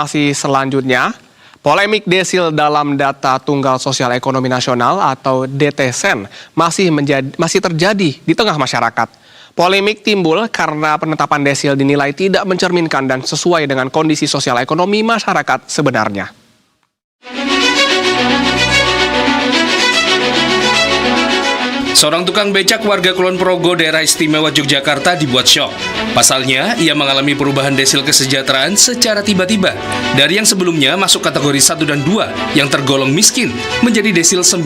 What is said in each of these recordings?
Masih selanjutnya, polemik desil dalam data tunggal sosial ekonomi nasional atau DTSEN masih terjadi di tengah masyarakat. Polemik timbul karena penetapan desil dinilai tidak mencerminkan dan sesuai dengan kondisi sosial ekonomi masyarakat sebenarnya. Seorang tukang becak warga Kulon Progo, daerah istimewa Yogyakarta dibuat syok. Pasalnya, ia mengalami perubahan desil kesejahteraan secara tiba-tiba. Dari yang sebelumnya masuk kategori 1 dan 2 yang tergolong miskin, menjadi desil 9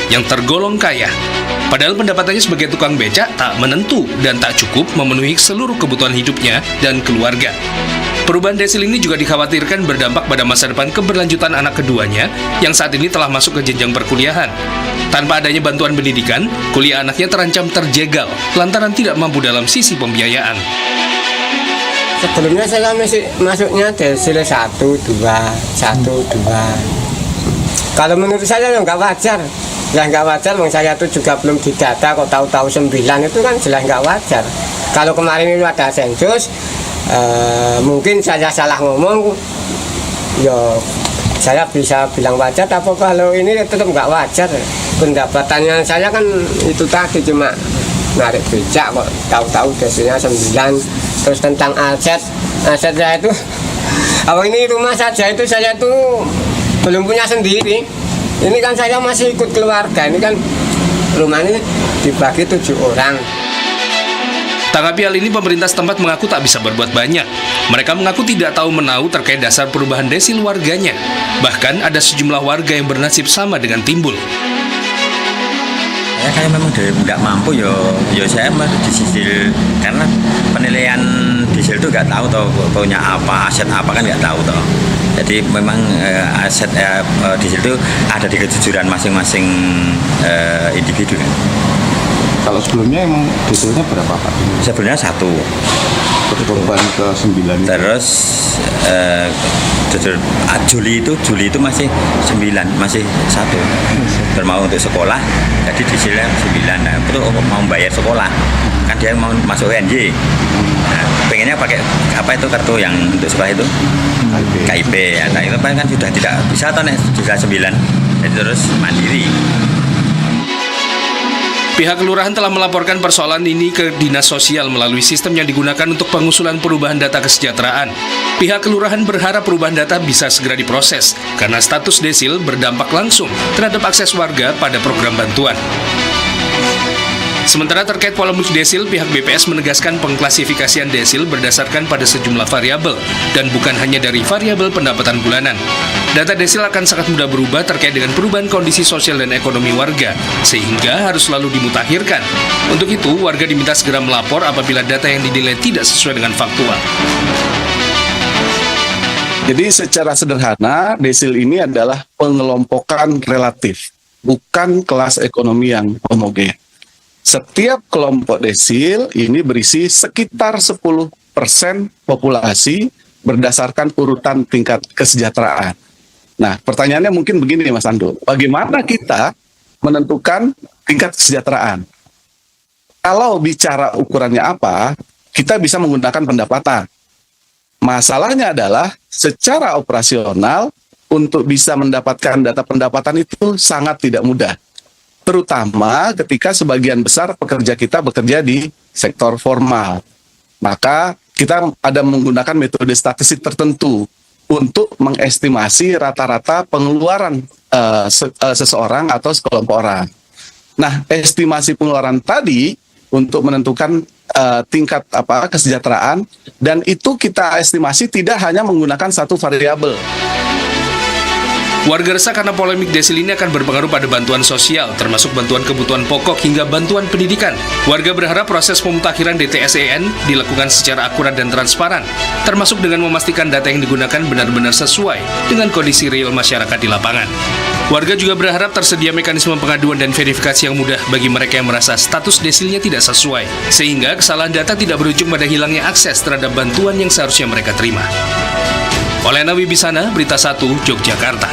yang tergolong kaya. Padahal pendapatannya sebagai tukang becak tak menentu dan tak cukup memenuhi seluruh kebutuhan hidupnya dan keluarga. Perubahan desil ini juga dikhawatirkan berdampak pada masa depan keberlanjutan anak keduanya yang saat ini telah masuk ke jenjang perkuliahan. Tanpa adanya bantuan pendidikan, kuliah anaknya terancam terjegal lantaran tidak mampu dalam sisi pembiayaan. Sebelumnya saya masuknya desil 1, 2. Kalau menurut saya ya nggak wajar. Ya nggak wajar, saya itu juga belum didata kok tahu-tahu 9 itu kan jelas nggak wajar. Kalau kemarin itu ada sensus, mungkin saya salah ngomong, ya saya bisa bilang wajar, tapi kalau ini tetap nggak wajar. Pendapatannya saya kan itu tadi cuma narik becak kok tahu-tahu desilnya 9. Terus tentang aset saya itu, ini rumah saja itu saya tuh belum punya sendiri. Ini kan saya masih ikut keluarga, ini kan rumah ini dibagi 7 orang. Tanggapi hal ini, pemerintah setempat mengaku tak bisa berbuat banyak. Mereka mengaku tidak tahu menahu terkait dasar perubahan desil warganya. Bahkan ada sejumlah warga yang bernasib sama dengan Timbul. Ya saya memang tidak mampu yo saya masih disil karena penilaian diesel itu nggak tahu toh punya apa, aset apa kan nggak tahu toh. Jadi memang aset diesel itu ada di kejujuran masing-masing individu. Kalau sebelumnya emang dieselnya berapa Pak? Sebenarnya 1. Korban ke 9. Terus Juli itu masih 9, masih 1. Termau untuk sekolah, jadi dieselnya 9. Nah, itu mau bayar sekolah, kan dia mau masuk UNJ. Nah, pengennya pakai apa itu kartu yang untuk sekolah itu? KIP. Ya, nah, itu kan sudah tidak bisa atau sudah 9, jadi terus mandiri. Pihak kelurahan telah melaporkan persoalan ini ke Dinas Sosial melalui sistem yang digunakan untuk pengusulan perubahan data kesejahteraan. Pihak kelurahan berharap perubahan data bisa segera diproses karena status desil berdampak langsung terhadap akses warga pada program bantuan. Sementara terkait polemik desil, pihak BPS menegaskan pengklasifikasian desil berdasarkan pada sejumlah variabel dan bukan hanya dari variabel pendapatan bulanan. Data desil akan sangat mudah berubah terkait dengan perubahan kondisi sosial dan ekonomi warga, sehingga harus selalu dimutakhirkan. Untuk itu, warga diminta segera melapor apabila data yang dinilai tidak sesuai dengan faktual. Jadi secara sederhana, desil ini adalah pengelompokan relatif, bukan kelas ekonomi yang homogen. Setiap kelompok desil ini berisi sekitar 10% populasi berdasarkan urutan tingkat kesejahteraan. Nah, pertanyaannya mungkin begini Mas Ando, bagaimana kita menentukan tingkat kesejahteraan? Kalau bicara ukurannya apa, kita bisa menggunakan pendapatan. Masalahnya adalah secara operasional untuk bisa mendapatkan data pendapatan itu sangat tidak mudah. Terutama ketika sebagian besar pekerja kita bekerja di sektor formal. Maka kita ada menggunakan metode statistik tertentu untuk mengestimasi rata-rata pengeluaran seseorang atau sekelompok orang. Nah, estimasi pengeluaran tadi untuk menentukan tingkat kesejahteraan, dan itu kita estimasi tidak hanya menggunakan satu variabel. Warga resah karena polemik desil ini akan berpengaruh pada bantuan sosial, termasuk bantuan kebutuhan pokok hingga bantuan pendidikan. Warga berharap proses pemutakhiran DTSEN dilakukan secara akurat dan transparan, termasuk dengan memastikan data yang digunakan benar-benar sesuai dengan kondisi real masyarakat di lapangan. Warga juga berharap tersedia mekanisme pengaduan dan verifikasi yang mudah bagi mereka yang merasa status desilnya tidak sesuai, sehingga kesalahan data tidak berujung pada hilangnya akses terhadap bantuan yang seharusnya mereka terima. Olena Wibisana, Berita 1, Yogyakarta.